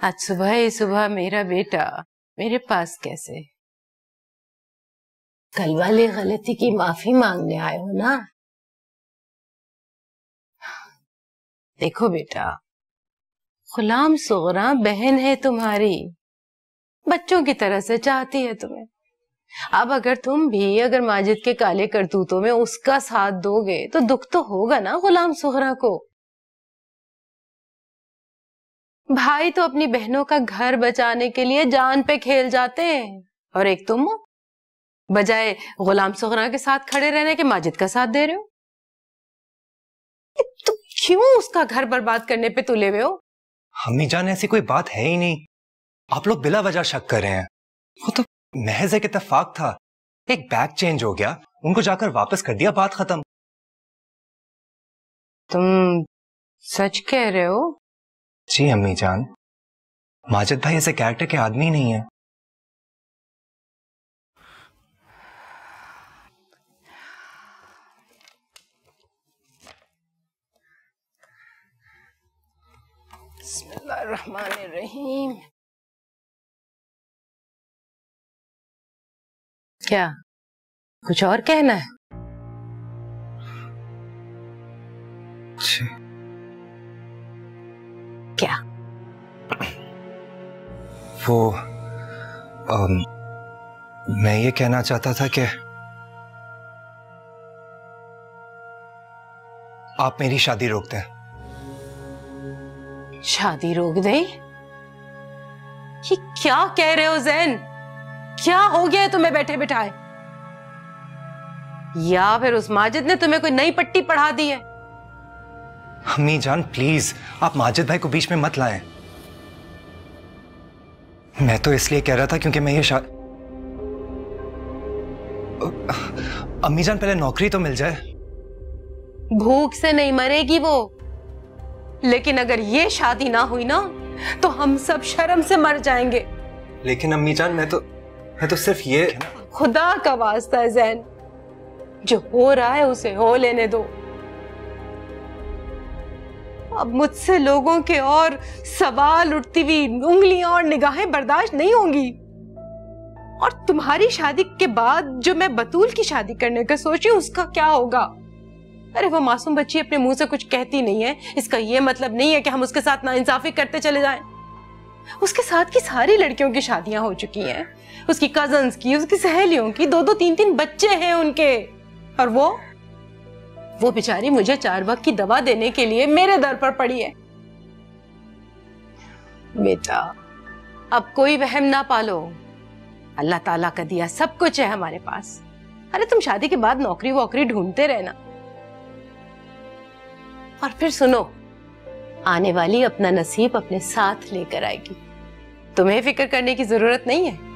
आज सुबह ही सुबह मेरा बेटा मेरे पास कैसे? कल वाली गलती की माफी मांगने आए हो ना? देखो बेटा, गुलाम सुगरा बहन है तुम्हारी, बच्चों की तरह से चाहती है तुम्हें। अब अगर तुम भी अगर माजिद के काले करतूतों में उसका साथ दोगे तो दुख तो होगा ना गुलाम सुगरा को। भाई तो अपनी बहनों का घर बचाने के लिए जान पे खेल जाते हैं, और एक तुम बजाय गुलाम सुगरा के साथ खड़े रहने के माजिद का साथ दे रहे हो। तुम क्यों उसका घर बर्बाद करने पे तुले हुए हो? अम्मी जान, ऐसी कोई बात है ही नहीं। आप लोग बिला वजह शक कर रहे हैं। वो तो महज एक इत्तेफाक था, एक बैग चेंज हो गया, उनको जाकर वापस कर दिया, बात खत्म। तुम सच कह रहे हो? जी अम्मी जान, माजिद भाई ऐसे कैरेक्टर के आदमी नहीं है। बिस्मिल्लाहिर्रहमानिर्रहीम। क्या कुछ और कहना है? जी। क्या? वो मैं ये कहना चाहता था कि आप मेरी शादी रोक दें। शादी रोक दे? ये क्या कह रहे हो ज़ैन? क्या हो गया है तुम्हें बैठे बिठाए? या फिर उस माजिद ने तुम्हें कोई नई पट्टी पढ़ा दी है? अम्मी जान प्लीज, आप माजिद भाई को बीच में मत लाएं। मैं तो इसलिए कह रहा था क्योंकि मैं ये अम्मी जान, पहले नौकरी तो मिल जाए। भूख से नहीं मरेगी वो, लेकिन अगर ये शादी ना हुई ना तो हम सब शर्म से मर जाएंगे। लेकिन अम्मी जान, मैं तो सिर्फ ये। खुदा का वास्ता है ज़ैन, जो हो रहा है उसे हो लेने दो। अब मुझसे लोगों के और सवाल उठती हुई उंगलियां और निगाहें बर्दाश्त नहीं होंगी। और तुम्हारी शादी के बाद जो मैं बतूल की शादी करने का सोची उसका क्या होगा? अरे वो मासूम बच्ची अपने मुंह से कुछ कहती नहीं है, इसका ये मतलब नहीं है कि हम उसके साथ नाइंसाफी करते चले जाएं। उसके साथ की सारी लड़कियों की शादियां हो चुकी हैं, उसकी कजन्स की, उसकी सहेलियों की, 2-2 3-3 बच्चे हैं उनके। और वो बेचारी मुझे 4 वक्त की दवा देने के लिए मेरे दर पर पड़ी है। बेटा, अब कोई वहम ना पालो, अल्लाह ताला का दिया सब कुछ है हमारे पास। अरे तुम शादी के बाद नौकरी वोकरी ढूंढते रहना। और फिर सुनो, आने वाली अपना नसीब अपने साथ लेकर आएगी, तुम्हें फिक्र करने की जरूरत नहीं है।